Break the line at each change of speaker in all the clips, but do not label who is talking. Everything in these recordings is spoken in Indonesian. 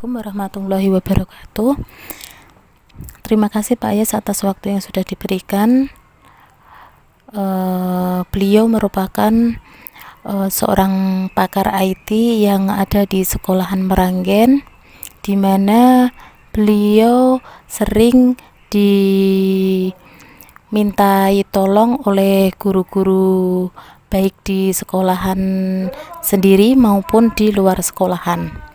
Assalamualaikum warahmatullahi wabarakatuh. Terima kasih Pak Ayas atas waktu yang sudah diberikan. Beliau merupakan seorang pakar IT yang ada di sekolahan Meranggen, di mana beliau sering dimintai tolong oleh guru-guru baik di sekolahan sendiri maupun di luar sekolahan.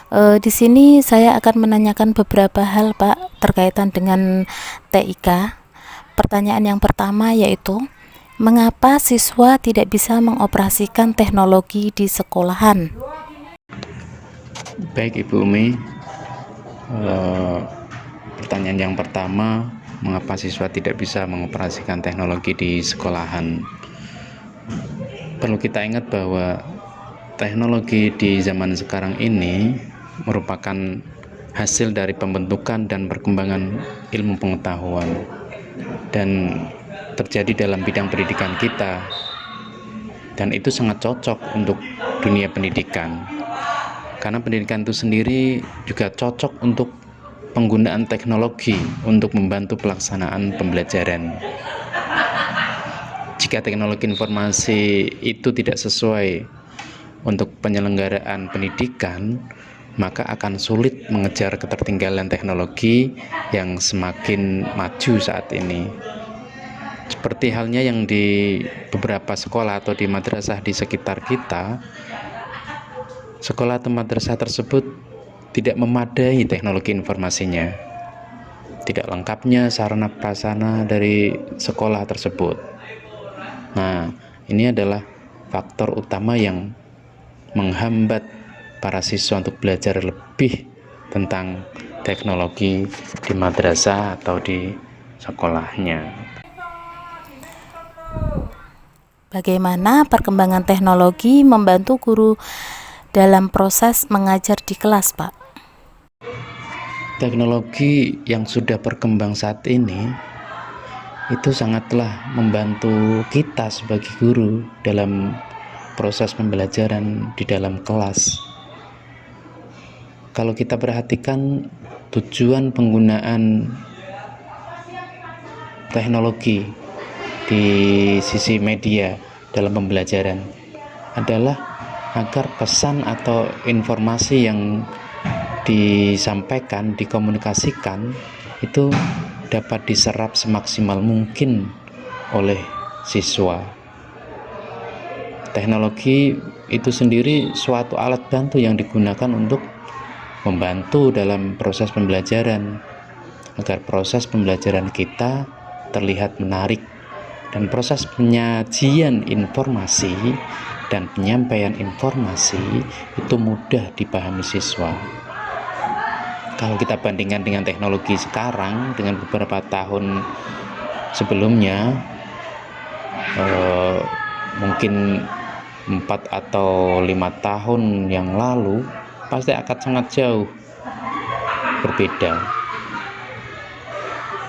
Di sini saya akan menanyakan beberapa hal Pak terkaitan dengan TIK. Pertanyaan yang pertama yaitu, mengapa siswa tidak bisa mengoperasikan teknologi di sekolahan?
Baik Ibu Umi, pertanyaan yang pertama, mengapa siswa tidak bisa mengoperasikan teknologi di sekolahan? Perlu kita ingat bahwa teknologi di zaman sekarang ini merupakan hasil dari pembentukan dan perkembangan ilmu pengetahuan dan terjadi dalam bidang pendidikan kita, dan itu sangat cocok untuk dunia pendidikan karena pendidikan itu sendiri juga cocok untuk penggunaan teknologi untuk membantu pelaksanaan pembelajaran. Jika teknologi informasi itu tidak sesuai untuk penyelenggaraan pendidikan, maka akan sulit mengejar ketertinggalan teknologi yang semakin maju saat ini. Seperti halnya yang di beberapa sekolah atau di madrasah di sekitar kita, sekolah atau madrasah tersebut tidak memadai teknologi informasinya, tidak lengkapnya sarana prasarana dari sekolah tersebut. Nah, ini adalah faktor utama yang menghambat para siswa untuk belajar lebih tentang teknologi di madrasah atau di sekolahnya.
Bagaimana perkembangan teknologi membantu guru dalam proses mengajar di kelas, Pak?
Teknologi yang sudah berkembang saat ini itu sangatlah membantu kita sebagai guru dalam proses pembelajaran di dalam kelas. Kalau kita perhatikan tujuan penggunaan teknologi di sisi media dalam pembelajaran adalah agar pesan atau informasi yang disampaikan, dikomunikasikan itu dapat diserap semaksimal mungkin oleh siswa. Teknologi itu sendiri suatu alat bantu yang digunakan untuk membantu dalam proses pembelajaran, agar proses pembelajaran kita terlihat menarik dan proses penyajian informasi dan penyampaian informasi itu mudah dipahami siswa. Kalau kita bandingkan dengan teknologi sekarang dengan beberapa tahun sebelumnya, mungkin 4 atau 5 tahun yang lalu pasti akan sangat jauh berbeda.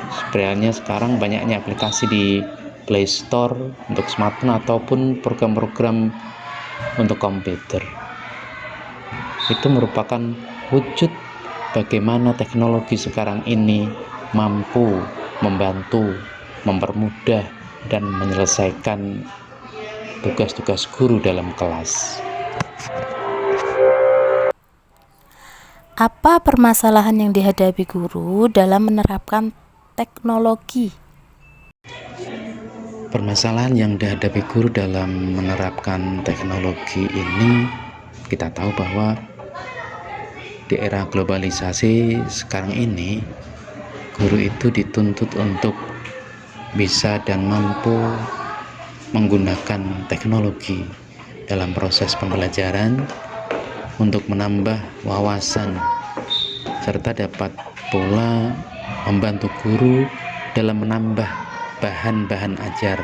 Sebenarnya sekarang banyaknya aplikasi di Play Store untuk smartphone ataupun program-program untuk komputer. Itu merupakan wujud bagaimana teknologi sekarang ini mampu membantu, mempermudah, dan menyelesaikan tugas-tugas guru dalam kelas.
Apa permasalahan yang dihadapi guru dalam menerapkan teknologi?
Permasalahan yang dihadapi guru dalam menerapkan teknologi ini, kita tahu bahwa di era globalisasi sekarang ini, guru itu dituntut untuk bisa dan mampu menggunakan teknologi dalam proses pembelajaran untuk menambah wawasan serta dapat pula membantu guru dalam menambah bahan-bahan ajar.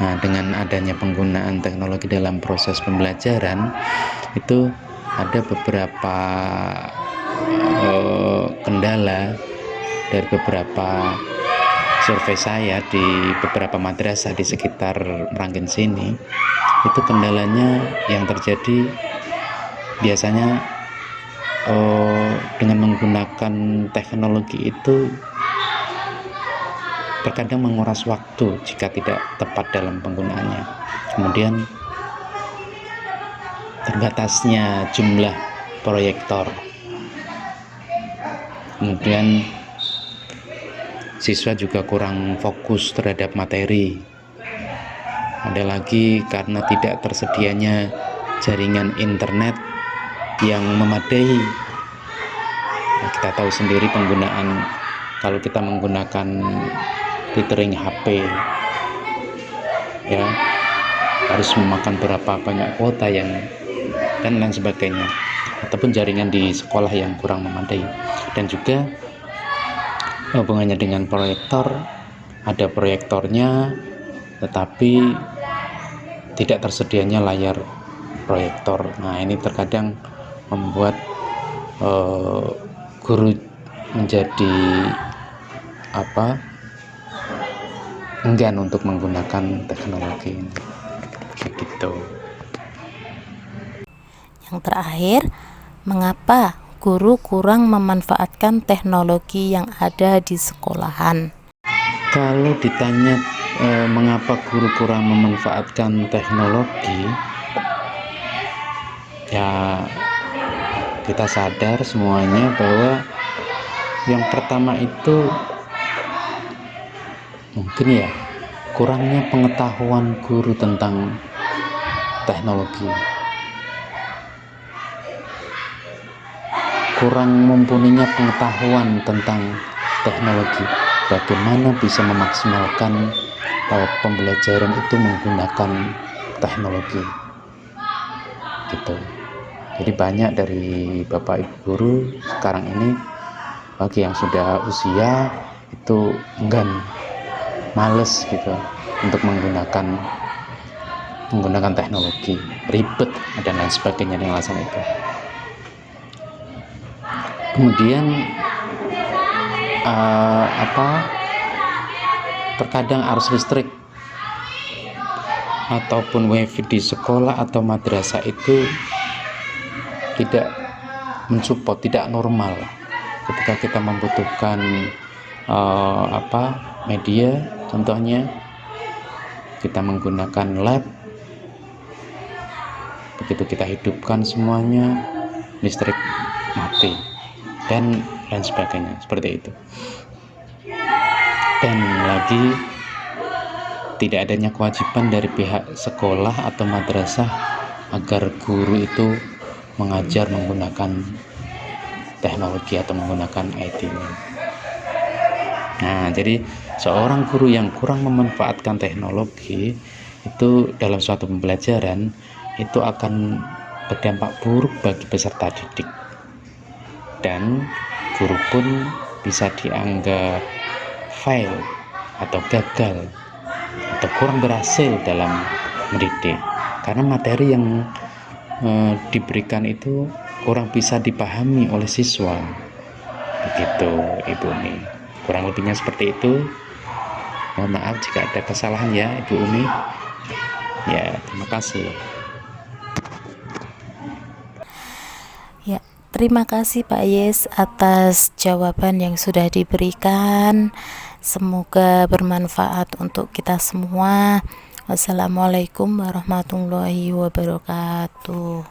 Nah, dengan adanya penggunaan teknologi dalam proses pembelajaran itu ada beberapa kendala dari beberapa survei saya di beberapa madrasah di sekitar Meranggen sini. Itu kendalanya yang terjadi biasanya dengan menggunakan teknologi itu terkadang menguras waktu jika tidak tepat dalam penggunaannya. Kemudian terbatasnya jumlah proyektor, kemudian siswa juga kurang fokus terhadap materi. Ada lagi karena tidak tersedianya jaringan internet yang memadai. Kita tahu sendiri penggunaan, kalau kita menggunakan tethering HP ya harus memakan berapa banyak kuota dan lain sebagainya, ataupun jaringan di sekolah yang kurang memadai. Dan juga hubungannya dengan proyektor, ada proyektornya tetapi tidak tersedianya layar proyektor. Nah, ini terkadang membuat guru menjadi enggan untuk menggunakan teknologi ini. Begitu.
Yang terakhir, mengapa guru kurang memanfaatkan teknologi yang ada di sekolahan?
Kalau ditanya mengapa guru kurang memanfaatkan teknologi, ya kita sadar semuanya bahwa yang pertama itu mungkin ya kurangnya pengetahuan guru tentang teknologi, kurang mumpuninya pengetahuan tentang teknologi, bagaimana bisa memaksimalkan pembelajaran itu menggunakan teknologi gitu. Jadi banyak dari bapak ibu guru sekarang ini, bagi yang sudah usia itu enggan, males gitu untuk menggunakan teknologi, ribet dan lain sebagainya dengan alasan itu. Kemudian terkadang arus listrik ataupun wifi di sekolah atau madrasah itu tidak mensupport, tidak normal ketika kita membutuhkan media. Contohnya kita menggunakan lab, begitu kita hidupkan semuanya listrik mati dan lain sebagainya, seperti itu. Dan lagi tidak adanya kewajiban dari pihak sekolah atau madrasah agar guru itu mengajar menggunakan teknologi atau menggunakan IT ini. Nah, jadi seorang guru yang kurang memanfaatkan teknologi itu dalam suatu pembelajaran itu akan berdampak buruk bagi peserta didik, dan guru pun bisa dianggap fail atau gagal atau kurang berhasil dalam mendidik, karena materi yang diberikan itu kurang bisa dipahami oleh siswa. Begitu Ibu Umi, kurang lebihnya seperti itu. Mohon maaf jika ada kesalahan ya Ibu Umi. Ya, terima kasih.
Ya, terima kasih Pak Yes atas jawaban yang sudah diberikan. Semoga bermanfaat untuk kita semua. Wassalamualaikum warahmatullahi wabarakatuh.